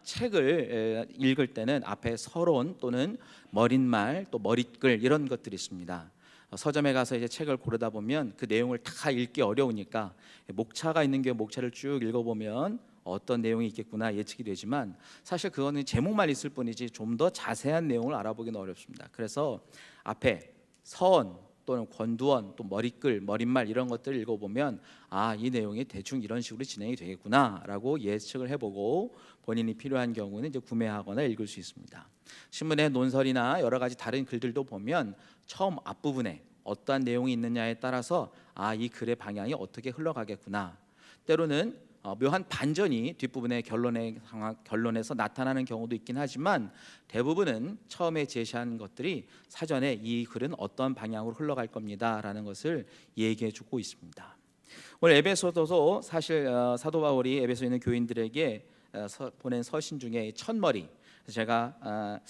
책을 읽을 때는 앞에 서론 또는 머릿말 또 머릿글 이런 것들이 있습니다. 서점에 가서 이제 책을 고르다 보면 그 내용을 다 읽기 어려우니까 목차가 있는 게 목차를 쭉 읽어보면 어떤 내용이 있겠구나 예측이 되지만 사실 그거는 제목만 있을 뿐이지 좀 더 자세한 내용을 알아보기는 어렵습니다. 그래서 앞에 선 또는 권두원 또 머릿글 머릿말 이런 것들을 읽어보면 이 내용이 대충 이런 식으로 진행이 되겠구나 라고 예측을 해보고 본인이 필요한 경우는 이제 구매하거나 읽을 수 있습니다. 신문의 논설이나 여러 가지 다른 글들도 보면 처음 앞부분에 어떠한 내용이 있느냐에 따라서 이 글의 방향이 어떻게 흘러가겠구나, 때로는 묘한 반전이 뒷부분의 결론에서 나타나는 경우도 있긴 하지만 대부분은 처음에 제시한 것들이 사전에 이 글은 어떤 방향으로 흘러갈 겁니다 라는 것을 얘기해 주고 있습니다. 오늘 에베소서도 사실 사도 바울이 에베소에 있는 교인들에게 보낸 서신 중에 첫머리, 제가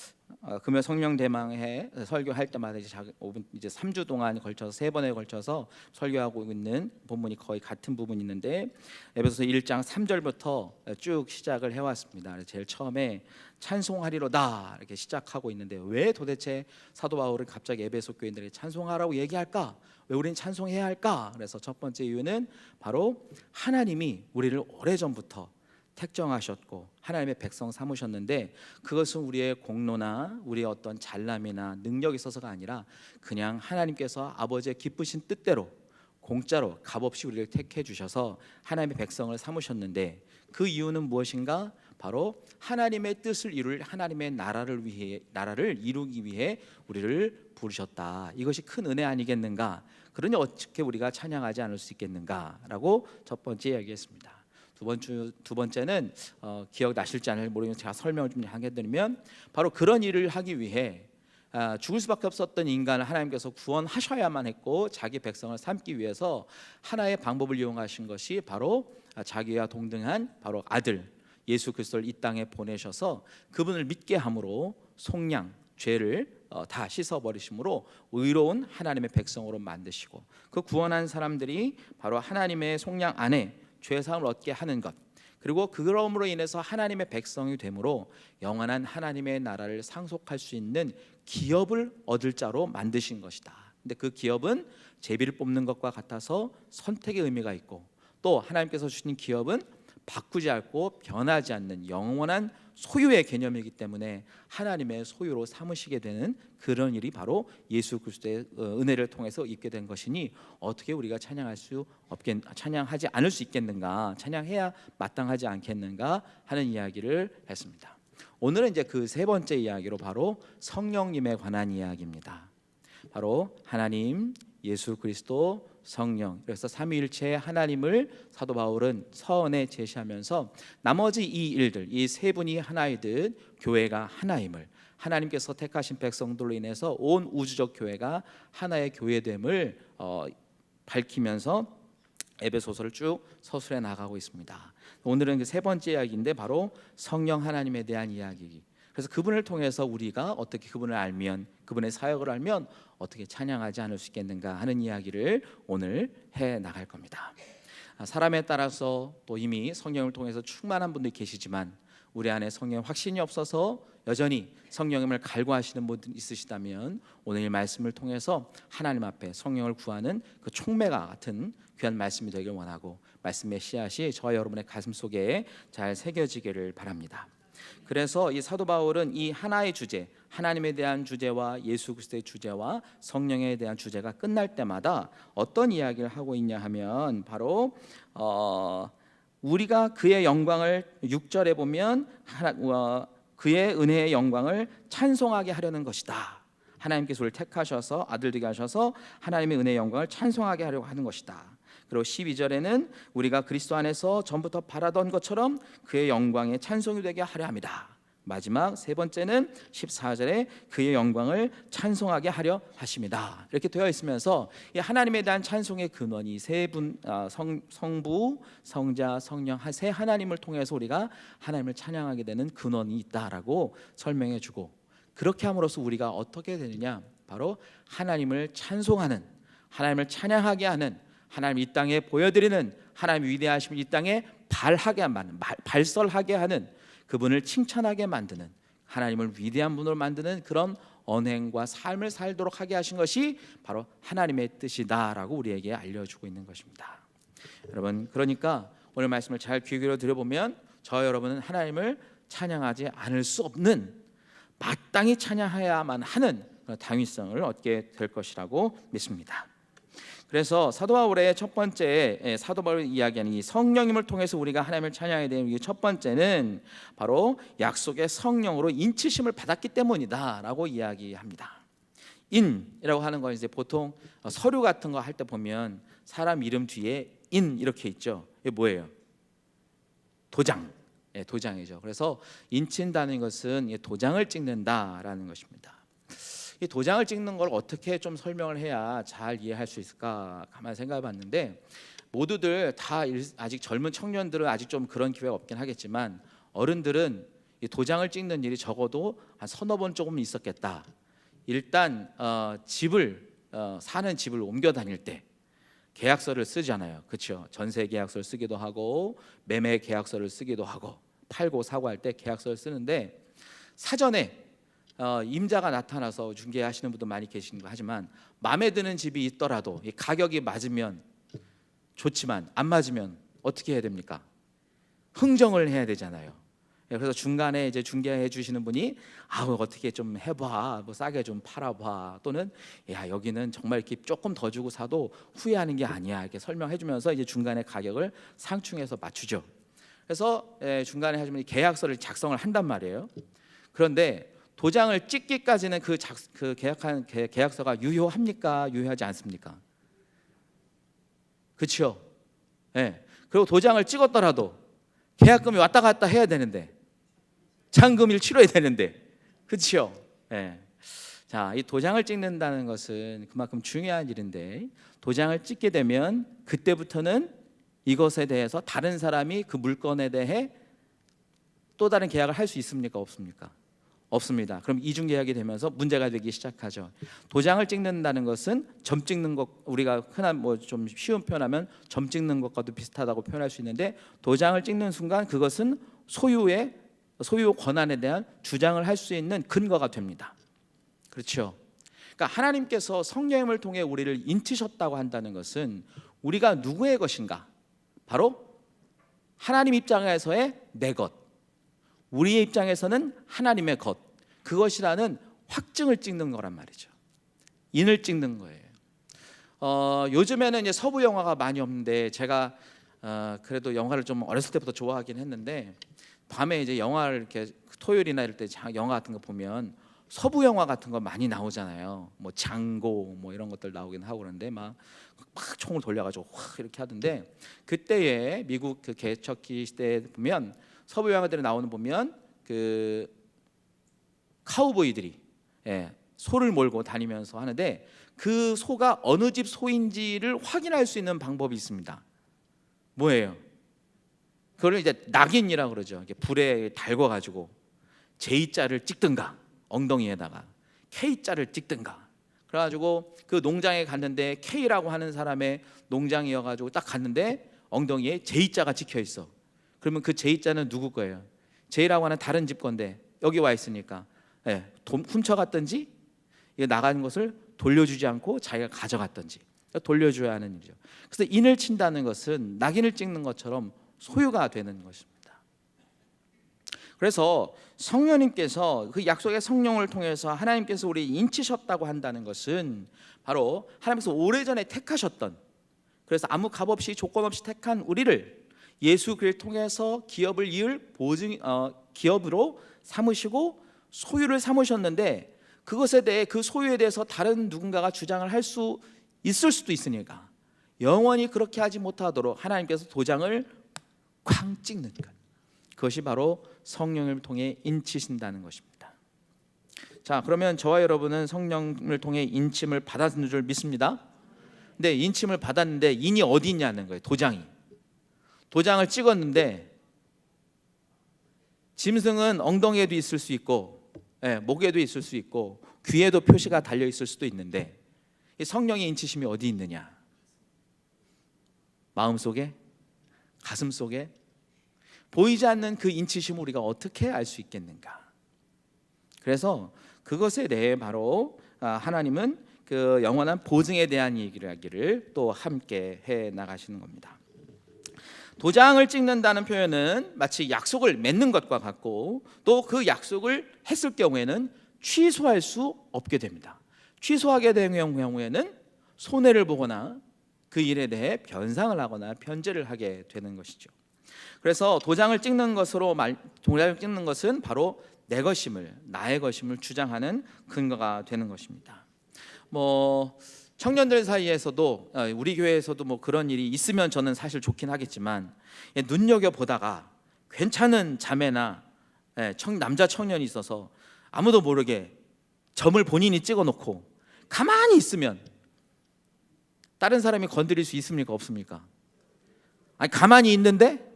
금요 성령 대망회 설교할 때마다 이제 3주 동안 걸쳐서 3번에 걸쳐서 설교하고 있는 본문이 거의 같은 부분이 있는데 에베소서 1장 3절부터 쭉 시작을 해왔습니다. 제일 처음에 찬송하리로다 이렇게 시작하고 있는데 왜 도대체 사도 바울은 갑자기 에베소 교인들에게 찬송하라고 얘기할까? 왜 우리는 찬송해야 할까? 그래서 첫 번째 이유는 바로 하나님이 우리를 오래전부터 택정하셨고 하나님의 백성 삼으셨는데 그것은 우리의 공로나 우리의 어떤 잘남이나 능력이 있어서가 아니라 그냥 하나님께서 아버지의 기쁘신 뜻대로 공짜로 값없이 우리를 택해 주셔서 하나님의 백성을 삼으셨는데 그 이유는 무엇인가? 바로 하나님의 뜻을 이룰 하나님의 나라를 이루기 위해 우리를 부르셨다. 이것이 큰 은혜 아니겠는가? 그러니 어떻게 우리가 찬양하지 않을 수 있겠는가라고 첫 번째 이야기했습니다. 두 번째는 기억나실지 않을지 모르겠는데 제가 설명을 좀 하게 되면 바로 그런 일을 하기 위해 죽을 수밖에 없었던 인간을 하나님께서 구원하셔야만 했고 자기 백성을 삼기 위해서 하나의 방법을 이용하신 것이 바로 자기와 동등한 바로 아들 예수 그리스도를 이 땅에 보내셔서 그분을 믿게 함으로 속량 죄를 다 씻어버리심으로 의로운 하나님의 백성으로 만드시고 그 구원한 사람들이 바로 하나님의 속량 안에 죄사함을 얻게 하는 것, 그리고 그러므로 인해서 하나님의 백성이 되므로 영원한 하나님의 나라를 상속할 수 있는 기업을 얻을 자로 만드신 것이다. 근데 그 기업은 제비를 뽑는 것과 같아서 선택의 의미가 있고 또 하나님께서 주신 기업은 바꾸지 않고 변하지 않는 영원한 소유의 개념이기 때문에 하나님의 소유로 삼으시게 되는 그런 일이 바로 예수 그리스도의 은혜를 통해서 있게 된 것이니 어떻게 우리가 찬양하지 않을 수 있겠는가, 찬양해야 마땅하지 않겠는가 하는 이야기를 했습니다. 오늘은 이제 그 세 번째 이야기로 바로 성령님에 관한 이야기입니다. 바로 하나님, 예수 그리스도, 성령, 그래서 삼위일체의 하나님을 사도 바울은 서원에 제시하면서 나머지 이 일들, 이 세 분이 하나이듯 교회가 하나임을, 하나님께서 택하신 백성들로 인해서 온 우주적 교회가 하나의 교회됨을 밝히면서 에베소서를 쭉 서술해 나가고 있습니다. 오늘은 그 세 번째 이야기인데 바로 성령 하나님에 대한 이야기. 그래서 그분을 통해서 우리가 어떻게 그분을 알면, 그분의 사역을 알면 어떻게 찬양하지 않을 수 있겠는가 하는 이야기를 오늘 해 나갈 겁니다. 사람에 따라서 또 이미 성령을 통해서 충만한 분들이 계시지만 우리 안에 성령의 확신이 없어서 여전히 성령님을 갈구하시는 분들이 있으시다면 오늘 이 말씀을 통해서 하나님 앞에 성령을 구하는 그 촉매가 같은 귀한 말씀이 되길 원하고 말씀의 씨앗이 저와 여러분의 가슴 속에 잘 새겨지기를 바랍니다. 그래서 이 사도 바울은 이 하나의 주제, 하나님에 대한 주제와 예수 그리스도의 주제와 성령에 대한 주제가 끝날 때마다 어떤 이야기를 하고 있냐 하면 바로 우리가 그의 영광을 6절에 보면 그의 은혜의 영광을 찬송하게 하려는 것이다. 하나님께서 우리를 택하셔서 아들 되게 하셔서 하나님의 은혜의 영광을 찬송하게 하려고 하는 것이다. 그리고 12절에는 우리가 그리스도 안에서 전부터 바라던 것처럼 그의 영광에 찬송이 되게 하려 합니다. 마지막 세 번째는 14절에 그의 영광을 찬송하게 하려 하십니다. 이렇게 되어 있으면서 이 하나님에 대한 찬송의 근원이 세 분, 성부, 성자, 성령 세 하나님을 통해서 우리가 하나님을 찬양하게 되는 근원이 있다라고 설명해 주고, 그렇게 함으로써 우리가 어떻게 되느냐, 바로 하나님을 찬송하는, 하나님을 찬양하게 하는, 하나님 이 땅에 보여드리는 하나님의 위대하심을 이 땅에 발설하게 하는 그분을 칭찬하게 만드는, 하나님을 위대한 분으로 만드는 그런 언행과 삶을 살도록 하게 하신 것이 바로 하나님의 뜻이다라고 우리에게 알려주고 있는 것입니다. 여러분, 그러니까 오늘 말씀을 잘 귀 기울여 들어보면 저 여러분은 하나님을 찬양하지 않을 수 없는, 마땅히 찬양해야만 하는 당위성을 얻게 될 것이라고 믿습니다. 그래서 사도 바울의 첫 번째, 사도 바울이 이야기하는 이 성령님을 통해서 우리가 하나님을 찬양해야 되는 이 첫 번째는 바로 약속의 성령으로 인치심을 받았기 때문이다라고 이야기합니다. 인이라고 하는 건 이제 보통 서류 같은 거 할 때 보면 사람 이름 뒤에 인 이렇게 있죠. 이게 뭐예요? 도장. 도장이죠. 그래서 인친다는 것은 도장을 찍는다라는 것입니다. 이 도장을 찍는 걸 어떻게 좀 설명을 해야 잘 이해할 수 있을까 가만히 생각해 봤는데, 모두들 다 아직 젊은 청년들은 아직 좀 그런 기회가 없긴 하겠지만 어른들은 이 도장을 찍는 일이 적어도 한 서너 번 조금 있었겠다. 일단 사는 집을 옮겨 다닐 때 계약서를 쓰잖아요. 그렇죠? 전세 계약서를 쓰기도 하고 매매 계약서를 쓰기도 하고 팔고 사고 할 때 계약서를 쓰는데, 사전에 임자가 나타나서 중개하시는 분도 많이 계시는 거 하지만 마음에 드는 집이 있더라도 이 가격이 맞으면 좋지만 안 맞으면 어떻게 해야 됩니까? 흥정을 해야 되잖아요. 그래서 중간에 이제 중개해 주시는 분이 어떻게 좀 해봐, 뭐 싸게 좀 팔아봐, 또는 야 여기는 정말 이렇게 조금 더 주고 사도 후회하는 게 아니야, 이렇게 설명해주면서 이제 중간에 가격을 상충해서 맞추죠. 그래서 중간에 하시면 계약서를 작성을 한단 말이에요. 그런데 도장을 찍기까지는 그 계약한 계약서가 유효합니까? 유효하지 않습니까? 그렇죠? 그리고 도장을 찍었더라도 계약금이 왔다 갔다 해야 되는데, 잔금을 치러야 되는데, 그렇죠? 자, 이 도장을 찍는다는 것은 그만큼 중요한 일인데, 도장을 찍게 되면 그때부터는 이것에 대해서 다른 사람이 그 물건에 대해 또 다른 계약을 할 수 있습니까? 없습니까? 없습니다. 그럼 이중 계약이 되면서 문제가 되기 시작하죠. 도장을 찍는다는 것은 점 찍는 것, 우리가 흔한 뭐 좀 쉬운 표현하면 점 찍는 것과도 비슷하다고 표현할 수 있는데, 도장을 찍는 순간 그것은 소유 권한에 대한 주장을 할 수 있는 근거가 됩니다. 그렇죠? 그러니까 하나님께서 성령님을 통해 우리를 인치셨다고 한다는 것은 우리가 누구의 것인가? 바로 하나님 입장에서의 내 것, 우리의 입장에서는 하나님의 것, 그것이라는 확증을 찍는 거란 말이죠. 인을 찍는 거예요. 요즘에는 이제 서부 영화가 많이 없는데, 제가 그래도 영화를 좀 어렸을 때부터 좋아하긴 했는데, 밤에 이제 영화를 이렇게 토요일이나 이럴 때 영화 같은 거 보면 서부 영화 같은 거 많이 나오잖아요. 뭐 장고 뭐 이런 것들 나오긴 하고 그러는데 막 총을 돌려가지고 확 이렇게 하던데, 그때의 미국 그 개척기 시대에 보면 서부 영화들이 나오는 보면 그 카우보이들이 소를 몰고 다니면서 하는데, 그 소가 어느 집 소인지를 확인할 수 있는 방법이 있습니다. 뭐예요? 그걸 이제 낙인이라고 그러죠. 이렇게 불에 달궈가지고 J자를 찍든가 엉덩이에다가 K자를 찍든가, 그래가지고 그 농장에 갔는데 K라고 하는 사람의 농장이어가지고 딱 갔는데 엉덩이에 J자가 찍혀 있어. 그러면 그 J자는 누구 거예요? J라고 하는 다른 집 건데 여기 와 있으니까 훔쳐갔든지 이거 나간 것을 돌려주지 않고 자기가 가져갔든지 돌려줘야 하는 일이죠. 그래서 인을 친다는 것은 낙인을 찍는 것처럼 소유가 되는 것입니다. 그래서 성령님께서 그 약속의 성령을 통해서 하나님께서 우리 인치셨다고 한다는 것은 바로 하나님께서 오래전에 택하셨던, 그래서 아무 값 없이 조건 없이 택한 우리를 예수 그리스도를 통해서 기업을 이을 기업으로 삼으시고 소유를 삼으셨는데, 그것에 대해 그 소유에 대해서 다른 누군가가 주장을 할 수 있을 수도 있으니까 영원히 그렇게 하지 못하도록 하나님께서 도장을 쾅 찍는 것, 그것이 바로 성령을 통해 인치신다는 것입니다. 자, 그러면 저와 여러분은 성령을 통해 인침을 받았는 줄 믿습니다. 근데 인침을 받았는데 인이 어디 있냐는 거예요. 도장을 찍었는데 짐승은 엉덩이에도 있을 수 있고 목에도 있을 수 있고 귀에도 표시가 달려 있을 수도 있는데, 이 성령의 인치심이 어디 있느냐? 마음속에? 가슴속에? 보이지 않는 그 인치심을 우리가 어떻게 알 수 있겠는가? 그래서 그것에 대해 바로 하나님은 그 영원한 보증에 대한 얘기를 또 함께 해 나가시는 겁니다. 도장을 찍는다는 표현은 마치 약속을 맺는 것과 같고, 또 그 약속을 했을 경우에는 취소할 수 없게 됩니다. 취소하게 된 경우에는 손해를 보거나 그 일에 대해 변상을 하거나 변제를 하게 되는 것이죠. 그래서 도장을 찍는 것은 바로 내 것임을, 나의 것임을 주장하는 근거가 되는 것입니다. 청년들 사이에서도, 우리 교회에서도 그런 일이 있으면 저는 사실 좋긴 하겠지만, 눈여겨 보다가 괜찮은 자매나 남자 청년이 있어서 아무도 모르게 점을 본인이 찍어놓고 가만히 있으면 다른 사람이 건드릴 수 있습니까, 없습니까? 아니, 가만히 있는데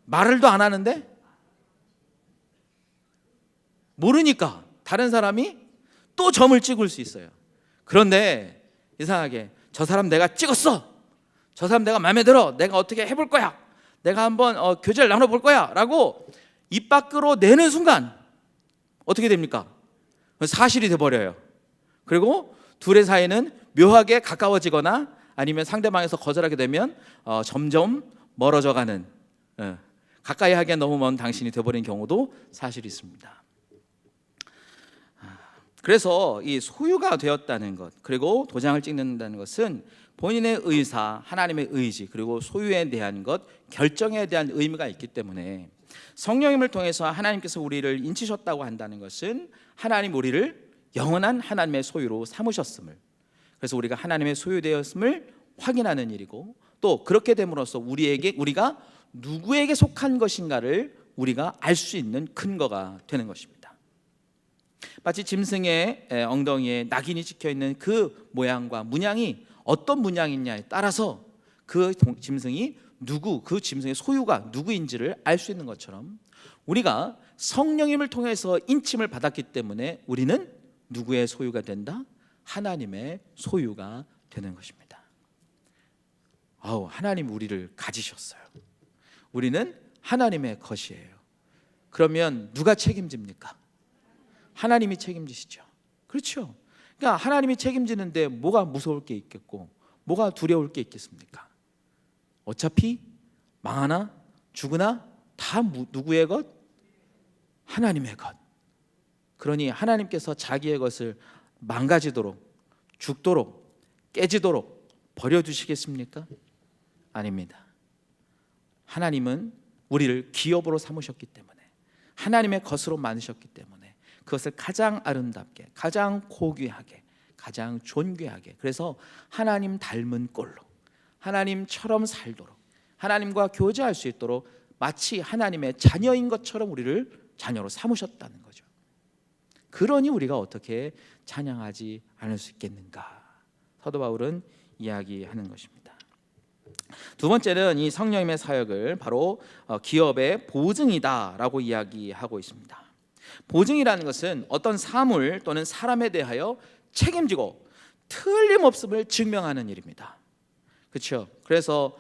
말을도 안 하는데 모르니까 다른 사람이 또 점을 찍을 수 있어요. 그런데 이상하게 저 사람 내가 찍었어, 저 사람 내가 마음에 들어, 내가 어떻게 해볼 거야, 내가 한번 교제를 나눠볼 거야 라고 입 밖으로 내는 순간 어떻게 됩니까? 사실이 돼버려요. 그리고 둘의 사이는 묘하게 가까워지거나 아니면 상대방에서 거절하게 되면 점점 멀어져가는, 가까이 하기엔 너무 먼 당신이 돼버린 경우도 사실 있습니다. 그래서 이 소유가 되었다는 것, 그리고 도장을 찍는다는 것은 본인의 의사, 하나님의 의지, 그리고 소유에 대한 것, 결정에 대한 의미가 있기 때문에 성령님을 통해서 하나님께서 우리를 인치셨다고 한다는 것은 하나님 우리를 영원한 하나님의 소유로 삼으셨음을, 그래서 우리가 하나님의 소유되었음을 확인하는 일이고, 또 그렇게 됨으로써 우리가 누구에게 속한 것인가를 우리가 알 수 있는 근거가 되는 것입니다. 마치 짐승의 엉덩이에 낙인이 찍혀있는 그 모양과 문양이 어떤 문양이냐에 따라서 그 짐승이 그 짐승의 소유가 누구인지를 알 수 있는 것처럼, 우리가 성령님을 통해서 인침을 받았기 때문에 우리는 누구의 소유가 된다? 하나님의 소유가 되는 것입니다. 하나님 우리를 가지셨어요. 우리는 하나님의 것이에요. 그러면 누가 책임집니까? 하나님이 책임지시죠. 그렇죠. 그러니까 하나님이 책임지는데 뭐가 무서울 게 있겠고 뭐가 두려울 게 있겠습니까? 어차피 망하나 죽으나 다 누구의 것? 하나님의 것. 그러니 하나님께서 자기의 것을 망가지도록, 죽도록, 깨지도록 버려두시겠습니까? 아닙니다. 하나님은 우리를 기업으로 삼으셨기 때문에, 하나님의 것으로 만드셨기 때문에 그것을 가장 아름답게, 가장 고귀하게, 가장 존귀하게, 그래서 하나님 닮은 꼴로, 하나님처럼 살도록, 하나님과 교제할 수 있도록 마치 하나님의 자녀인 것처럼 우리를 자녀로 삼으셨다는 거죠. 그러니 우리가 어떻게 찬양하지 않을 수 있겠는가? 사도 바울은 이야기하는 것입니다. 두 번째는 이 성령님의 사역을 바로 기업의 보증이다라고 이야기하고 있습니다. 보증이라는 것은 어떤 사물 또는 사람에 대하여 책임지고 틀림없음을 증명하는 일입니다. 그렇죠? 그래서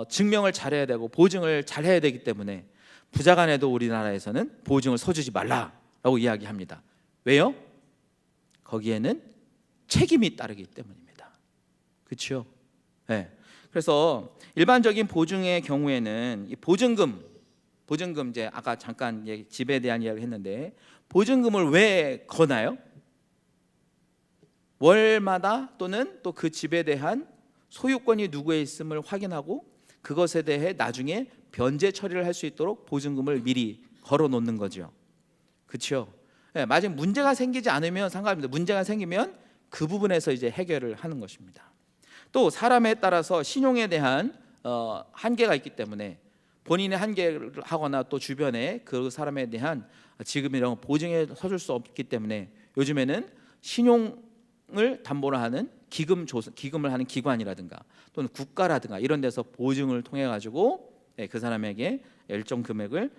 증명을 잘해야 되고 보증을 잘해야 되기 때문에 부자간에도 우리나라에서는 보증을 서주지 말라라고 이야기합니다. 왜요? 거기에는 책임이 따르기 때문입니다. 그렇죠? 네. 그래서 일반적인 보증의 경우에는 이 보증금 이제 아까 잠깐 집에 대한 이야기를 했는데, 보증금을 왜 거나요? 월마다 또는 또 그 집에 대한 소유권이 누구에 있음을 확인하고 그것에 대해 나중에 변제 처리를 할 수 있도록 보증금을 미리 걸어 놓는 거죠. 그렇죠? 네, 만약 문제가 생기지 않으면 상관없습니다. 문제가 생기면 그 부분에서 이제 해결을 하는 것입니다. 또 사람에 따라서 신용에 대한 한계가 있기 때문에 본인의 한계를 하거나 또 주변에 그 사람에 대한 지금이랑 보증에 서줄 수 없기 때문에 요즘에는 신용을 담보로 하는 기금을 하는 기관이라든가 또는 국가라든가 이런 데서 보증을 통해 가지고 그 사람에게 일정 금액을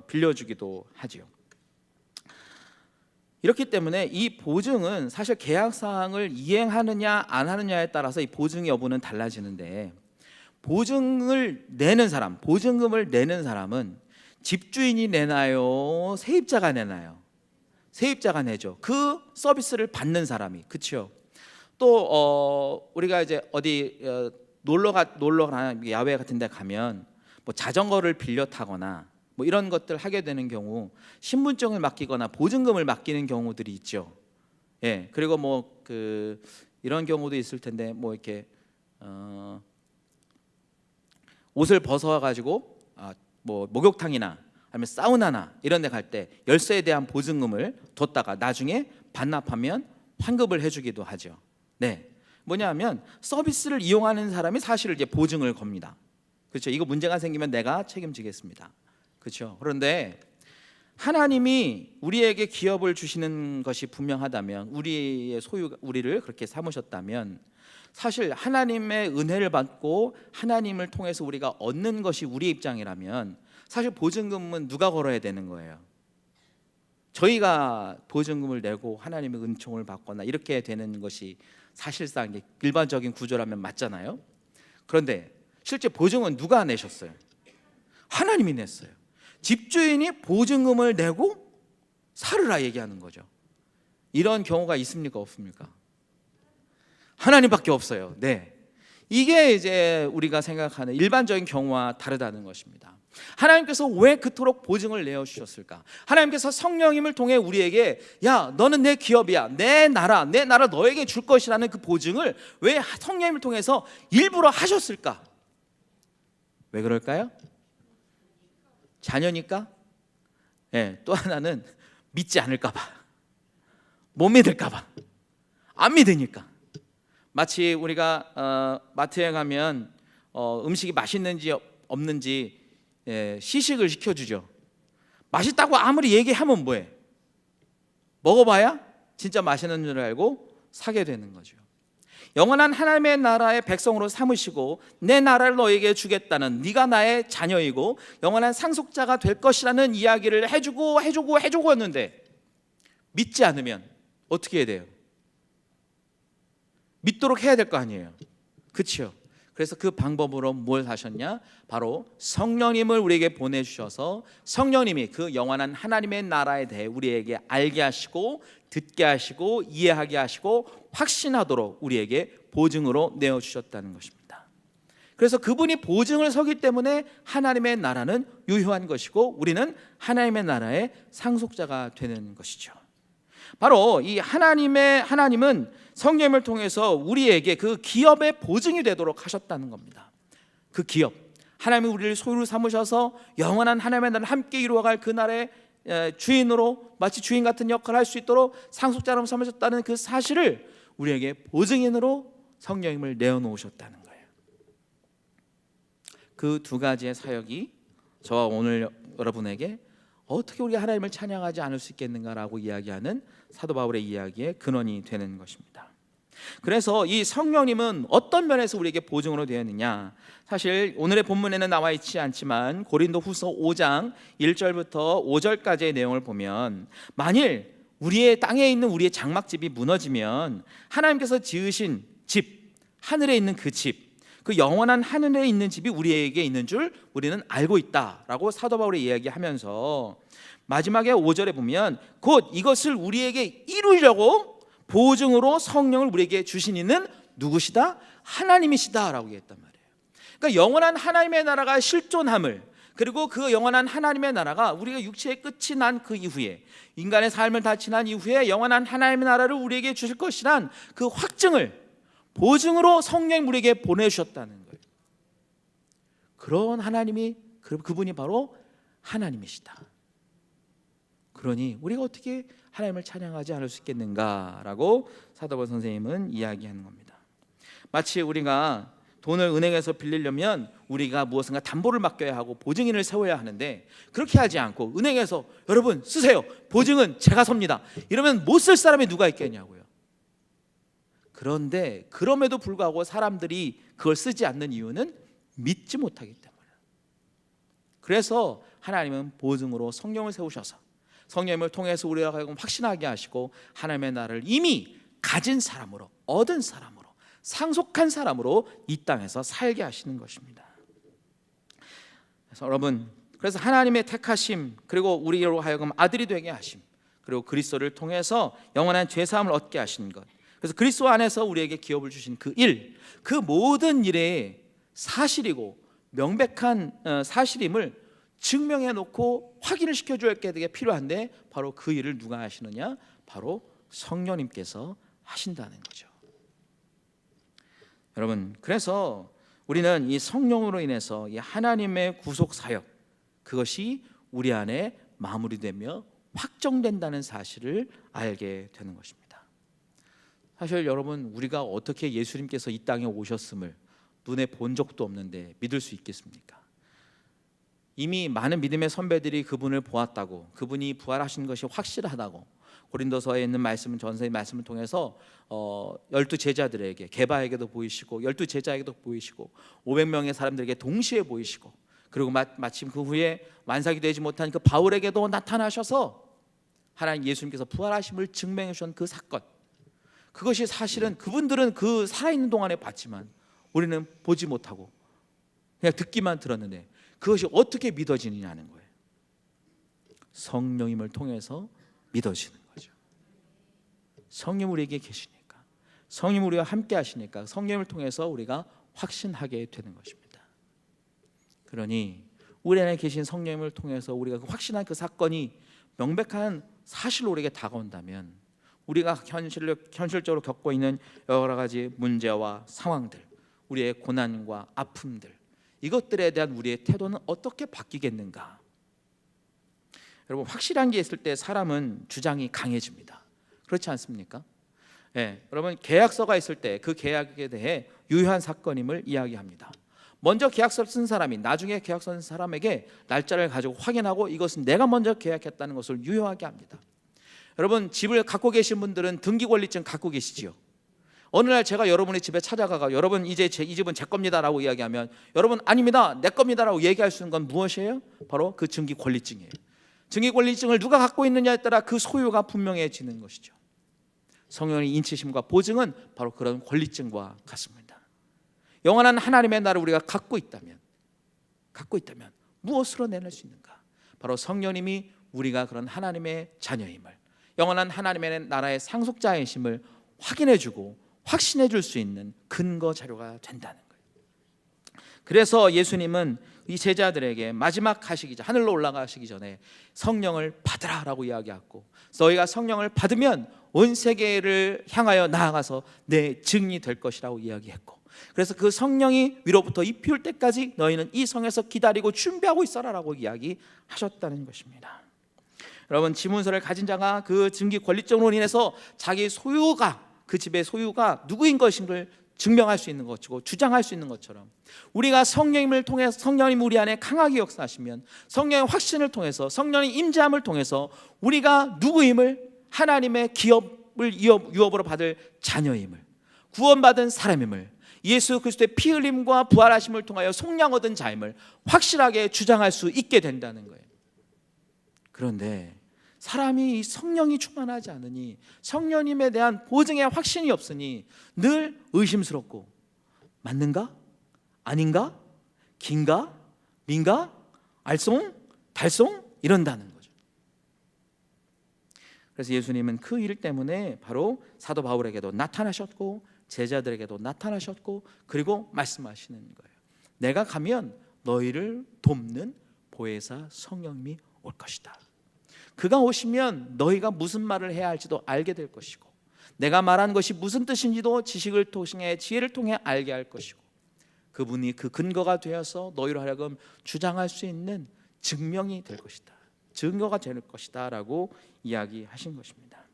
빌려주기도 하지요. 이렇기 때문에 이 보증은 사실 계약 사항을 이행하느냐 안 하느냐에 따라서 이 보증 여부는 달라지는데, 보증을 내는 사람, 보증금을 내는 사람은 집주인이 내나요? 세입자가 내나요? 세입자가 내죠. 그 서비스를 받는 사람이. 그렇죠? 또 우리가 이제 어디 놀러 가는 야외 같은 데 가면 뭐 자전거를 빌려 타거나 뭐 이런 것들 하게 되는 경우 신분증을 맡기거나 보증금을 맡기는 경우들이 있죠. 예. 그리고 뭐 이런 경우도 있을 텐데 뭐 이렇게 옷을 벗어 가지고 뭐 목욕탕이나 아니면 사우나나 이런 데 갈 때 열쇠에 대한 보증금을 뒀다가 나중에 반납하면 환급을 해 주기도 하죠. 네. 뭐냐면 서비스를 이용하는 사람이 사실 이제 보증을 겁니다. 그렇죠? 이거 문제가 생기면 내가 책임지겠습니다. 그렇죠? 그런데 하나님이 우리에게 기업을 주시는 것이 분명하다면, 우리의 우리를 그렇게 삼으셨다면, 사실 하나님의 은혜를 받고 하나님을 통해서 우리가 얻는 것이 우리의 입장이라면 사실 보증금은 누가 걸어야 되는 거예요? 저희가 보증금을 내고 하나님의 은총을 받거나 이렇게 되는 것이 사실상 일반적인 구조라면 맞잖아요. 그런데 실제 보증은 누가 내셨어요? 하나님이 냈어요. 집주인이 보증금을 내고 살으라 얘기하는 거죠. 이런 경우가 있습니까? 없습니까? 하나님밖에 없어요. 네. 이게 이제 우리가 생각하는 일반적인 경우와 다르다는 것입니다. 하나님께서 왜 그토록 보증을 내어주셨을까? 하나님께서 성령님을 통해 우리에게 야 너는 내 기업이야, 내 나라 너에게 줄 것이라는 그 보증을 왜 성령님을 통해서 일부러 하셨을까? 왜 그럴까요? 자녀니까? 네, 또 하나는 믿지 않을까 봐, 못 믿을까 봐, 안 믿으니까. 마치 우리가 마트에 가면 음식이 맛있는지 없는지 시식을 시켜주죠. 맛있다고 아무리 얘기하면 뭐해? 먹어봐야 진짜 맛있는 줄 알고 사게 되는 거죠. 영원한 하나님의 나라의 백성으로 삼으시고 내 나라를 너에게 주겠다는, 네가 나의 자녀이고 영원한 상속자가 될 것이라는 이야기를 해주고 했는데 믿지 않으면 어떻게 해야 돼요? 믿도록 해야 될 거 아니에요. 그렇죠? 그래서 그 방법으로 뭘 하셨냐? 바로 성령님을 우리에게 보내주셔서 성령님이 그 영원한 하나님의 나라에 대해 우리에게 알게 하시고 듣게 하시고 이해하게 하시고 확신하도록 우리에게 보증으로 내어주셨다는 것입니다. 그래서 그분이 보증을 서기 때문에 하나님의 나라는 유효한 것이고 우리는 하나님의 나라의 상속자가 되는 것이죠. 바로 이 하나님은 성령님을 통해서 우리에게 그 기업의 보증이 되도록 하셨다는 겁니다. 그 기업, 하나님이 우리를 소유로 삼으셔서 영원한 하나님의 나라를 함께 이루어갈 그 나라의 주인으로, 마치 주인 같은 역할을 할 수 있도록 상속자로 삼으셨다는 그 사실을 우리에게 보증인으로 성령님을 내어놓으셨다는 거예요. 그 두 가지의 사역이 저와 오늘 여러분에게 어떻게 우리가 하나님을 찬양하지 않을 수 있겠는가라고 이야기하는 사도 바울의 이야기의 근원이 되는 것입니다. 그래서 이 성령님은 어떤 면에서 우리에게 보증으로 되었느냐? 사실 오늘의 본문에는 나와 있지 않지만 고린도후서 5장 1절부터 5절까지의 내용을 보면, 만일 우리의 땅에 있는 우리의 장막집이 무너지면 하나님께서 지으신 집, 하늘에 있는 그 집, 그 영원한 하늘에 있는 집이 우리에게 있는 줄 우리는 알고 있다라고 사도 바울이 이야기하면서 마지막에 5절에 보면 곧 이것을 우리에게 이루려고 보증으로 성령을 우리에게 주신 이는 누구시다? 하나님이시다라고 얘기했단 말이에요. 그러니까 영원한 하나님의 나라가 실존함을, 그리고 그 영원한 하나님의 나라가 우리가 육체의 끝이 난 그 이후에, 인간의 삶을 다 지난 이후에 영원한 하나님의 나라를 우리에게 주실 것이란 그 확증을 보증으로 성령이 우리에게 보내주셨다는 거예요. 그런 하나님이, 그분이 바로 하나님이시다. 그러니 우리가 어떻게 하나님을 찬양하지 않을 수 있겠는가라고 사도 바울 선생님은 이야기하는 겁니다. 마치 우리가 돈을 은행에서 빌리려면 우리가 무엇인가 담보를 맡겨야 하고 보증인을 세워야 하는데, 그렇게 하지 않고 은행에서 여러분 쓰세요, 보증은 제가 섭니다, 이러면 못 쓸 사람이 누가 있겠냐고요. 그런데 그럼에도 불구하고 사람들이 그걸 쓰지 않는 이유는 믿지 못하기 때문이에요. 그래서 하나님은 보증으로 성령을 세우셔서 성령님을 통해서 우리가 확신하게 하시고 하나님의 나라를 이미 가진 사람으로, 얻은 사람으로 상속한 사람으로 이 땅에서 살게 하시는 것입니다. 그래서 여러분, 그래서 하나님의 택하심, 그리고 우리로 하여금 아들이 되게 하심, 그리고 그리스도를 통해서 영원한 죄사함을 얻게 하신 것, 그래서 그리스도 안에서 우리에게 기업을 주신 그 일, 그 모든 일의 사실이고 명백한 사실임을 증명해 놓고 확인을 시켜줘야 되게 필요한데, 바로 그 일을 누가 하시느냐? 바로 성령님께서 하신다는 거죠. 여러분, 그래서 우리는 이 성령으로 인해서 이 하나님의 구속 사역, 그것이 우리 안에 마무리되며 확정된다는 사실을 알게 되는 것입니다. 사실 여러분, 우리가 어떻게 예수님께서 이 땅에 오셨음을 눈에 본 적도 없는데 믿을 수 있겠습니까? 이미 많은 믿음의 선배들이 그분을 보았다고, 그분이 부활하신 것이 확실하다고 고린도서에 있는 말씀은, 전서의 말씀을 통해서 12제자들에게, 게바에게도 보이시고 12제자에게도 보이시고 500명의 사람들에게 동시에 보이시고, 그리고 마침 그 후에 완삭이 되지 못한 그 바울에게도 나타나셔서 하나님 예수님께서 부활하심을 증명해 주신 그 사건, 그것이 사실은 그분들은 그 살아있는 동안에 봤지만 우리는 보지 못하고 그냥 듣기만 들었는데, 그것이 어떻게 믿어지느냐는 거예요. 성령님을 통해서 믿어지는 거죠. 성령 우리에게 계시니까, 성령 우리와 함께 하시니까 성령을 통해서 우리가 확신하게 되는 것입니다. 그러니 우리 안에 계신 성령님을 통해서 우리가 그 확신한 그 사건이 명백한 사실로 우리에게 다가온다면, 우리가 현실적으로 겪고 있는 여러 가지 문제와 상황들, 우리의 고난과 아픔들, 이것들에 대한 우리의 태도는 어떻게 바뀌겠는가? 여러분, 확실한 게 있을 때 사람은 주장이 강해집니다. 그렇지 않습니까? 여러분, 계약서가 있을 때 그 계약에 대해 유효한 사건임을 이야기합니다. 먼저 계약서를 쓴 사람이 나중에 계약서 쓴 사람에게 날짜를 가지고 확인하고 이것은 내가 먼저 계약했다는 것을 유효하게 합니다. 여러분, 집을 갖고 계신 분들은 등기권리증 갖고 계시지요? 어느 날 제가 여러분의 집에 찾아가가 여러분 이제 이 집은 제 겁니다라고 이야기하면, 여러분 아닙니다, 내 겁니다라고 얘기할 수 있는 건 무엇이에요? 바로 그 증기권리증이에요. 증기권리증을 누가 갖고 있느냐에 따라 그 소유가 분명해지는 것이죠. 성령의 인치심과 보증은 바로 그런 권리증과 같습니다. 영원한 하나님의 나라를 우리가 갖고 있다면 무엇으로 내낼 수 있는가? 바로 성령님이 우리가 그런 하나님의 자녀임을, 영원한 하나님의 나라의 상속자이심을 확인해주고 확신해줄 수 있는 근거 자료가 된다는 거예요. 그래서 예수님은 이 제자들에게 마지막 가시기 전, 하늘로 올라가시기 전에 성령을 받으라라고 이야기했고, 너희가 성령을 받으면 온 세계를 향하여 나아가서 내 증인이 될 것이라고 이야기했고, 그래서 그 성령이 위로부터 입히올 때까지 너희는 이 성에서 기다리고 준비하고 있어라라고 이야기하셨다는 것입니다. 여러분, 지문서를 가진 자가 그 증기 권리증으로 인해서 자기 소유가, 그 집의 소유가 누구인 것인걸 증명할 수 있는 것이고 주장할 수 있는 것처럼, 우리가 성령님을 통해서, 성령님 우리 안에 강하게 역사하시면, 성령의 확신을 통해서, 성령의 임재함을 통해서 우리가 누구임을, 하나님의 기업을 유업으로 받을 자녀임을, 구원받은 사람임을, 예수 그리스도의 피 흘림과 부활하심을 통하여 속량 얻은 자임을 확실하게 주장할 수 있게 된다는 거예요. 그런데 사람이 성령이 충만하지 않으니, 성령님에 대한 보증의 확신이 없으니 늘 의심스럽고, 맞는가? 아닌가? 긴가? 민가? 알쏭? 달쏭? 이런다는 거죠. 그래서 예수님은 그 일 때문에 바로 사도 바울에게도 나타나셨고 제자들에게도 나타나셨고, 그리고 말씀하시는 거예요. 내가 가면 너희를 돕는 보혜사 성령님이 올 것이다. 그가 오시면 너희가 무슨 말을 해야 할지도 알게 될 것이고, 내가 말한 것이 무슨 뜻인지도 지식을 통해, 지혜를 통해 알게 할 것이고, 그분이 그 근거가 되어서 너희로 하여금 주장할 수 있는 증명이 될 것이다, 증거가 될 것이다 라고 이야기하신 것입니다.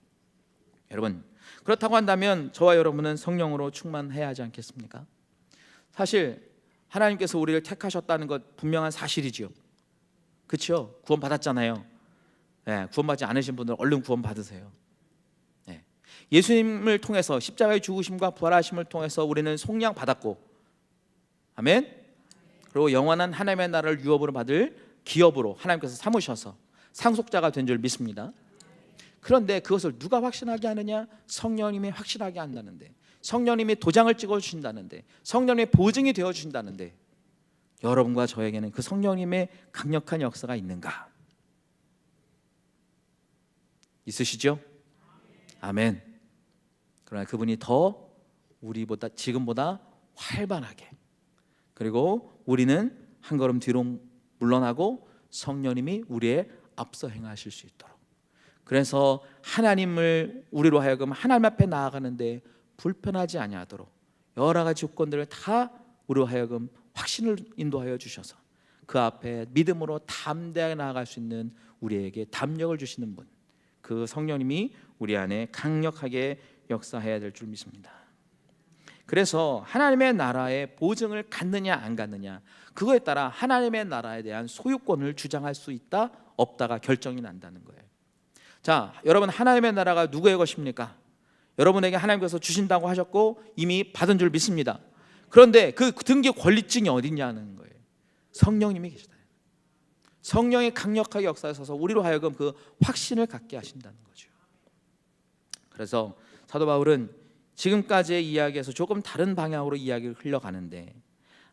여러분, 그렇다고 한다면 저와 여러분은 성령으로 충만해야 하지 않겠습니까? 사실 하나님께서 우리를 택하셨다는 것 분명한 사실이지요. 그렇죠? 구원 받았잖아요. 구원받지 않으신 분들 얼른 구원 받으세요. 예수님을 통해서, 십자가의 죽으심과 부활하심을 통해서 우리는 속량 받았고, 아멘. 그리고 영원한 하나님의 나라를 유업으로 받을 기업으로 하나님께서 삼으셔서 상속자가 된 줄 믿습니다. 그런데 그것을 누가 확신하게 하느냐? 성령님이 확신하게 한다는데, 성령님이 도장을 찍어주신다는데, 성령님의 보증이 되어주신다는데, 여러분과 저에게는 그 성령님의 강력한 역사가 있는가? 있으시죠? 아멘. 그러나 그분이 더 우리보다, 지금보다 활발하게, 그리고 우리는 한 걸음 뒤로 물러나고 성령님이 우리의 앞서 행하실 수 있도록, 그래서 하나님을 우리로 하여금 하나님 앞에 나아가는데 불편하지 아니하도록 여러 가지 조건들을 다 우리로 하여금 확신을 인도하여 주셔서 그 앞에 믿음으로 담대하게 나아갈 수 있는 우리에게 담력을 주시는 분, 그 성령님이 우리 안에 강력하게 역사해야 될 줄 믿습니다. 그래서 하나님의 나라의 보증을 갖느냐 안 갖느냐, 그거에 따라 하나님의 나라에 대한 소유권을 주장할 수 있다 없다가 결정이 난다는 거예요. 자, 여러분, 하나님의 나라가 누구의 것입니까? 여러분에게 하나님께서 주신다고 하셨고 이미 받은 줄 믿습니다. 그런데 그 등기 권리증이 어디냐는 거예요. 성령님이 계시다. 성령이 강력하게 역사하셔서 우리로 하여금 그 확신을 갖게 하신다는 거죠. 그래서 사도 바울은 지금까지의 이야기에서 조금 다른 방향으로 이야기를 흘러가는데,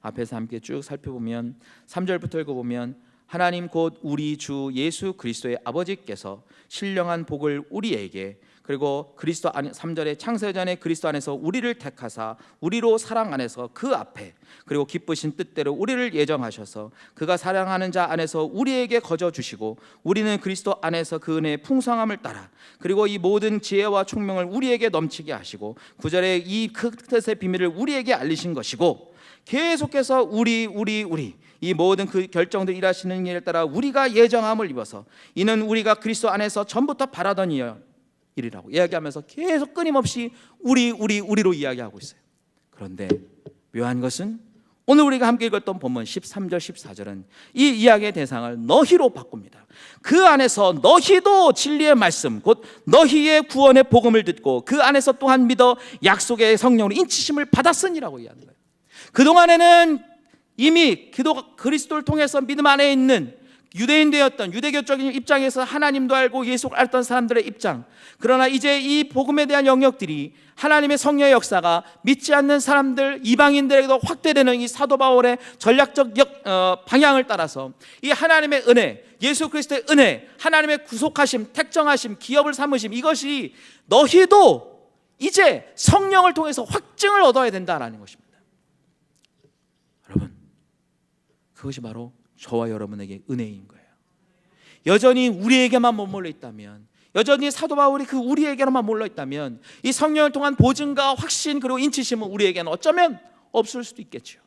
앞에서 함께 쭉 살펴보면 3절부터 읽어보면, 하나님 곧 우리 주 예수 그리스도의 아버지께서 신령한 복을 우리에게, 그리고 그리스도 안에, 3절에 창세전에 그리스도 안에서 우리를 택하사 우리로 사랑 안에서 그 앞에, 그리고 기쁘신 뜻대로 우리를 예정하셔서 그가 사랑하는 자 안에서 우리에게 거저 주시고, 우리는 그리스도 안에서 그 은혜의 풍성함을 따라, 그리고 이 모든 지혜와 총명을 우리에게 넘치게 하시고, 9절에 이 그 뜻의 비밀을 우리에게 알리신 것이고, 계속해서 우리 이 모든 그 결정들 일하시는 일에 따라 우리가 예정함을 입어서, 이는 우리가 그리스도 안에서 전부터 바라던 일이라고 이야기하면서 계속 끊임없이 우리로 이야기하고 있어요. 그런데 묘한 것은 오늘 우리가 함께 읽었던 본문 13절 14절은 이 이야기의 대상을 너희로 바꿉니다. 그 안에서 너희도 진리의 말씀 곧 너희의 구원의 복음을 듣고 그 안에서 또한 믿어 약속의 성령으로 인치심을 받았으니라고 이야기하는 거예요. 그동안에는 이미 그리스도를 통해서 믿음 안에 있는 유대인 되었던 유대교적인 입장에서 하나님도 알고 예수를 알던 사람들의 입장, 그러나 이제 이 복음에 대한 영역들이 하나님의 성령의 역사가 믿지 않는 사람들, 이방인들에게도 확대되는 이 사도 바울의 전략적 방향을 따라서 이 하나님의 은혜, 예수 그리스도의 은혜, 하나님의 구속하심, 택정하심, 기업을 삼으심, 이것이 너희도 이제 성령을 통해서 확증을 얻어야 된다라는 것입니다. 여러분, 그것이 바로 저와 여러분에게 은혜인 거예요. 여전히 우리에게만 머물러 있다면, 여전히 사도 바울이 그 우리에게만 머물러 있다면, 이 성령을 통한 보증과 확신 그리고 인치심은 우리에게는 어쩌면 없을 수도 있겠죠,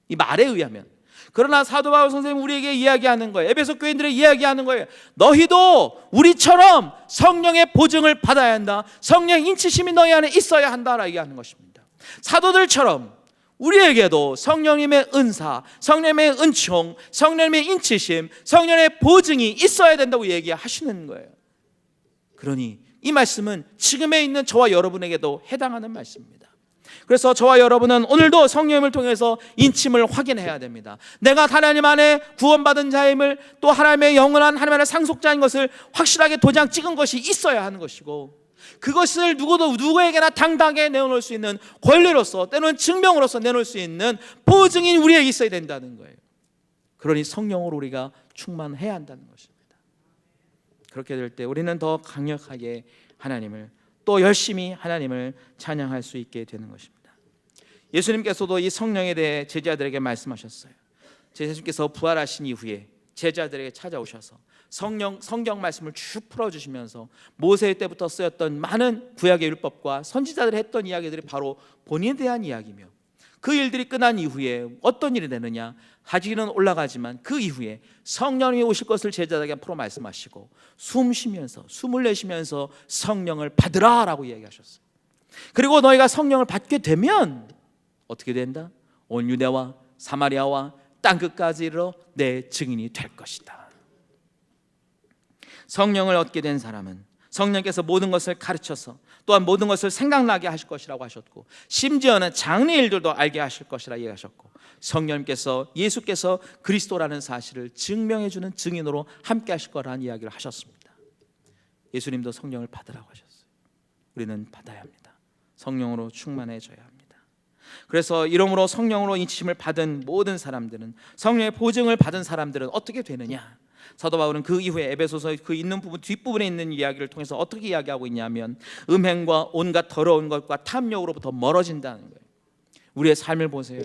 이 말에 의하면. 그러나 사도 바울 선생님이 우리에게 이야기하는 거예요. 에베소 교인들에게 이야기하는 거예요. 너희도 우리처럼 성령의 보증을 받아야 한다. 성령의 인치심이 너희 안에 있어야 한다라고 얘기하는 것입니다. 사도들처럼 우리에게도 성령님의 은사, 성령님의 은총, 성령님의 인치심, 성령의 보증이 있어야 된다고 얘기하시는 거예요. 그러니 이 말씀은 지금에 있는 저와 여러분에게도 해당하는 말씀입니다. 그래서 저와 여러분은 오늘도 성령님을 통해서 인침을 확인해야 됩니다. 내가 하나님 안에 구원받은 자임을, 또 하나님의 영원한 하나님 안에 상속자인 것을 확실하게 도장 찍은 것이 있어야 하는 것이고, 그것을 누구에게나 당당하게 내놓을 수 있는 권리로서, 때로는 증명으로서 내놓을 수 있는 보증이 우리에게 있어야 된다는 거예요. 그러니 성령으로 우리가 충만해야 한다는 것입니다. 그렇게 될 때 우리는 더 강력하게 하나님을, 또 열심히 하나님을 찬양할 수 있게 되는 것입니다. 예수님께서도 이 성령에 대해 제자들에게 말씀하셨어요. 예수님께서 부활하신 이후에 제자들에게 찾아오셔서 성경 말씀을 쭉 풀어주시면서 모세 때부터 쓰였던 많은 구약의 율법과 선지자들이 했던 이야기들이 바로 본인에 대한 이야기며, 그 일들이 끝난 이후에 어떤 일이 되느냐, 가지는 올라가지만 그 이후에 성령이 오실 것을 제자들에게 풀어 말씀하시고, 숨을 내쉬면서 성령을 받으라 라고 이야기하셨어요. 그리고 너희가 성령을 받게 되면 어떻게 된다? 온 유대와 사마리아와 땅끝까지 이르러 내 증인이 될 것이다. 성령을 얻게 된 사람은 성령께서 모든 것을 가르쳐서 또한 모든 것을 생각나게 하실 것이라고 하셨고, 심지어는 장래 일들도 알게 하실 것이라 얘기하셨고, 성령님께서, 예수께서 그리스도라는 사실을 증명해 주는 증인으로 함께 하실 거라는 이야기를 하셨습니다. 예수님도 성령을 받으라고 하셨어요. 우리는 받아야 합니다. 성령으로 충만해져야 합니다. 그래서 이러므로 성령으로 인치심을 받은 모든 사람들은, 성령의 보증을 받은 사람들은 어떻게 되느냐? 사도 바울은 그 이후에 에베소서 그 있는 부분 뒷부분에 있는 이야기를 통해서 어떻게 이야기하고 있냐면 음행과 온갖 더러운 것과 탐욕으로부터 멀어진다는 거예요. 우리의 삶을 보세요.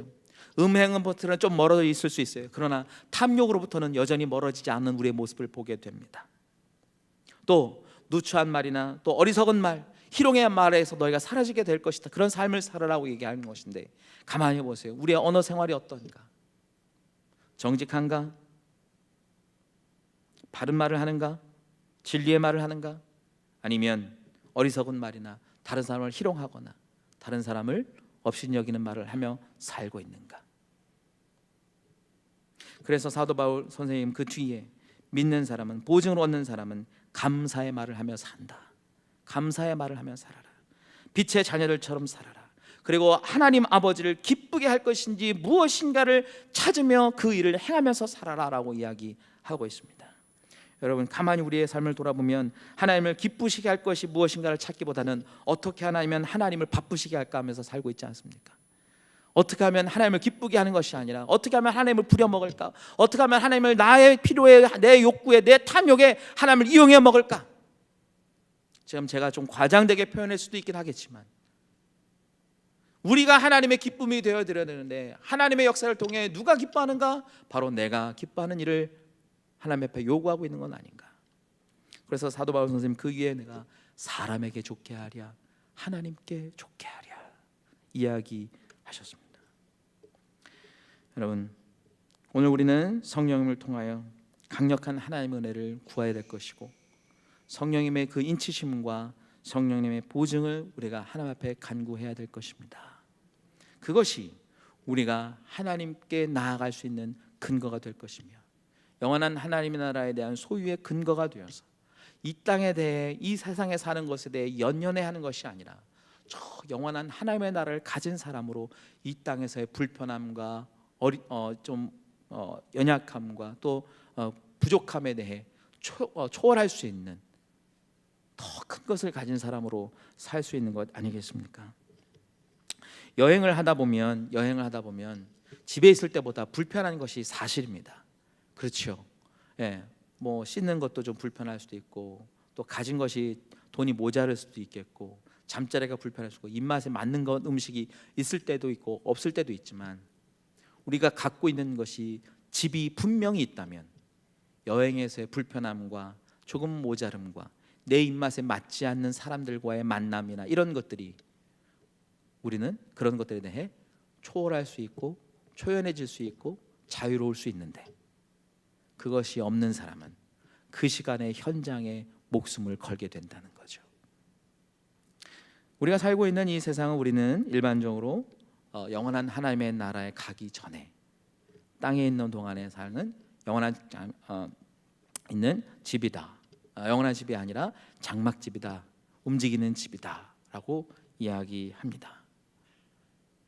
음행으로부터는 좀 멀어져 있을 수 있어요. 그러나 탐욕으로부터는 여전히 멀어지지 않는 우리의 모습을 보게 됩니다. 또 누추한 말이나 또 어리석은 말, 희롱의 말에서 너희가 사라지게 될 것이다. 그런 삶을 살아라고 얘기하는 것인데, 가만히 보세요. 우리의 언어 생활이 어떤가? 정직한가? 바른 말을 하는가? 진리의 말을 하는가? 아니면 어리석은 말이나 다른 사람을 희롱하거나 다른 사람을 업신여기는 말을 하며 살고 있는가? 그래서 사도 바울 선생님 그 뒤에 믿는 사람은, 보증을 얻는 사람은 감사의 말을 하며 산다. 감사의 말을 하며 살아라. 빛의 자녀들처럼 살아라. 그리고 하나님 아버지를 기쁘게 할 것인지 무엇인가를 찾으며 그 일을 행하면서 살아라라고 이야기하고 있습니다. 여러분, 가만히 우리의 삶을 돌아보면 하나님을 기쁘시게 할 것이 무엇인가를 찾기보다는 어떻게 하나면 하나님을 바쁘시게 할까 하면서 살고 있지 않습니까? 어떻게 하면 하나님을 기쁘게 하는 것이 아니라 어떻게 하면 하나님을 부려먹을까? 어떻게 하면 하나님을 나의 필요에, 내 욕구에, 내 탐욕에 하나님을 이용해 먹을까? 지금 제가 좀 과장되게 표현할 수도 있긴 하겠지만, 우리가 하나님의 기쁨이 되어드려야 되는데 하나님의 역사를 통해 누가 기뻐하는가? 바로 내가 기뻐하는 일을 하나님 앞에 요구하고 있는 건 아닌가? 그래서 사도 바울 선생님 그 위에 내가 사람에게 좋게 하랴, 하나님께 좋게 하랴 이야기하셨습니다. 여러분, 오늘 우리는 성령님을 통하여 강력한 하나님의 은혜를 구해야 될 것이고, 성령님의 그 인치심과 성령님의 보증을 우리가 하나님 앞에 간구해야 될 것입니다. 그것이 우리가 하나님께 나아갈 수 있는 근거가 될 것이며, 영원한 하나님의 나라에 대한 소유의 근거가 되어서 이 땅에 대해, 이 세상에 사는 것에 대해 연연해하는 것이 아니라 저 영원한 하나님의 나라를 가진 사람으로 이 땅에서의 불편함과 연약함과 또 부족함에 대해 초월할 수 있는 더 큰 것을 가진 사람으로 살 수 있는 것 아니겠습니까? 여행을 하다 보면 집에 있을 때보다 불편한 것이 사실입니다. 그렇죠. 예, 뭐 씻는 것도 좀 불편할 수도 있고, 또 가진 것이 돈이 모자랄 수도 있겠고, 잠자리가 불편할 수도 있고, 입맛에 맞는 것 음식이 있을 때도 있고 없을 때도 있지만, 우리가 갖고 있는 것이 집이 분명히 있다면 여행에서의 불편함과 조금 모자름과 내 입맛에 맞지 않는 사람들과의 만남이나 이런 것들이, 우리는 그런 것들에 대해 초월할 수 있고 초연해질 수 있고 자유로울 수 있는데, 그것이 없는 사람은 그 시간의 현장에 목숨을 걸게 된다는 거죠. 우리가 살고 있는 이 세상은, 우리는 일반적으로 영원한 하나님의 나라에 가기 전에 땅에 있는 동안에 사는 영원한 있는 집이다. 영원한 집이 아니라 장막집이다. 움직이는 집이다라고 이야기합니다.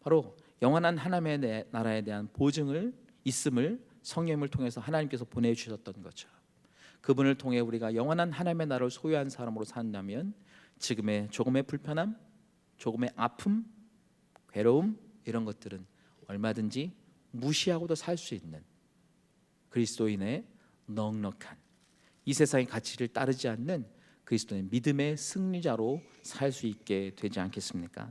바로 영원한 하나님의 나라에 대한 보증을 있음을 성령님을 통해서 하나님께서 보내주셨던 것처럼, 그분을 통해 우리가 영원한 하나님의 나라를 소유한 사람으로 산다면 지금의 조금의 불편함, 조금의 아픔, 괴로움, 이런 것들은 얼마든지 무시하고도 살 수 있는 그리스도인의 넉넉한, 이 세상의 가치를 따르지 않는 그리스도의 믿음의 승리자로 살 수 있게 되지 않겠습니까?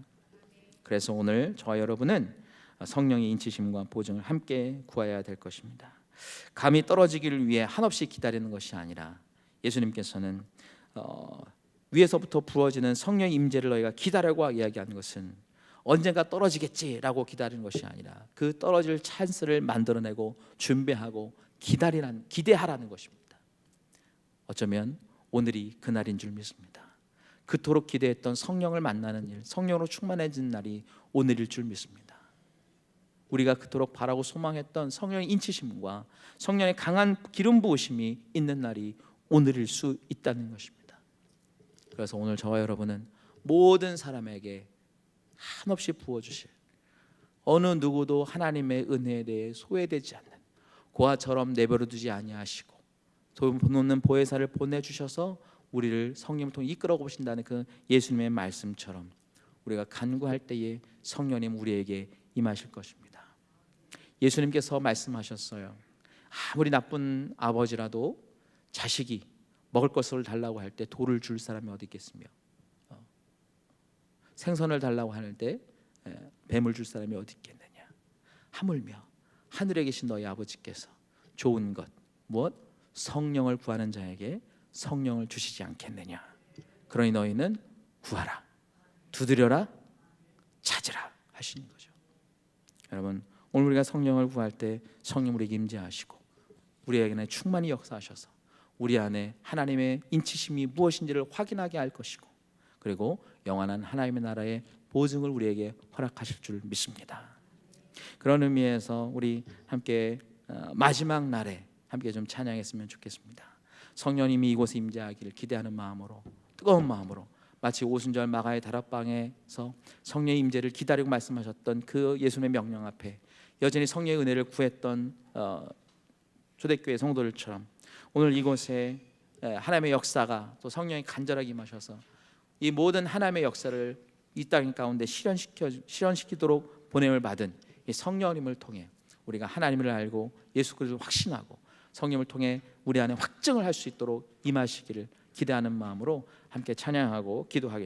그래서 오늘 저와 여러분은 성령의 인치심과 보증을 함께 구해야 될 것입니다. 감이 떨어지기를 위해 한없이 기다리는 것이 아니라, 예수님께서는 위에서부터 부어지는 성령의 임재를 너희가 기다려고 이야기하는 것은 언젠가 떨어지겠지라고 기다리는 것이 아니라 그 떨어질 찬스를 만들어내고 준비하고 기대하라는 것입니다. 어쩌면 오늘이 그날인 줄 믿습니다. 그토록 기대했던 성령을 만나는 일, 성령으로 충만해진 날이 오늘일 줄 믿습니다. 우리가 그토록 바라고 소망했던 성령의 인치심과 성령의 강한 기름 부으심이 있는 날이 오늘일 수 있다는 것입니다. 그래서 오늘 저와 여러분은 모든 사람에게 한없이 부어주실, 어느 누구도 하나님의 은혜에 대해 소외되지 않는 고아처럼 내버려 두지 아니하시고 돈 없는 보혜사를 보내주셔서 우리를 성령을 통해 이끌어 보신다는 그 예수님의 말씀처럼, 우리가 간구할 때에 성령님 우리에게 임하실 것입니다. 예수님께서 말씀하셨어요. 아무리 나쁜 아버지라도 자식이 먹을 것을 달라고 할 때 돌을 줄 사람이 어디 있겠으며, 생선을 달라고 할 때 뱀을 줄 사람이 어디 있겠느냐. 하물며 하늘에 계신 너희 아버지께서 좋은 것 무엇? 성령을 구하는 자에게 성령을 주시지 않겠느냐. 그러니 너희는 구하라, 두드려라, 찾으라 하시는 거죠. 여러분, 오늘 우리가 성령을 구할 때 성령 우리에게 임재하시고 우리에게는 충만히 역사하셔서 우리 안에 하나님의 인치심이 무엇인지를 확인하게 할 것이고, 그리고 영원한 하나님의 나라의 보증을 우리에게 허락하실 줄 믿습니다. 그런 의미에서 우리 함께 마지막 날에 함께 좀 찬양했으면 좋겠습니다. 성령님이 이곳에 임재하기를 기대하는 마음으로, 뜨거운 마음으로, 마치 오순절 마가의 다락방에서 성령의 임재를 기다리고 말씀하셨던 그 예수님의 명령 앞에 여전히 성령의 은혜를 구했던 초대교회 성도들처럼 오늘 이곳에 하나님의 역사가, 또 성령이 간절하게 임하셔서 이 모든 하나님의 역사를 이 땅 가운데 실현시키도록 보냄을 받은 이 성령님을 통해 우리가 하나님을 알고 예수 그리스도를 확신하고 성령을 통해 우리 안에 확증을 할 수 있도록 임하시기를 기대하는 마음으로 함께 찬양하고 기도하겠습니다.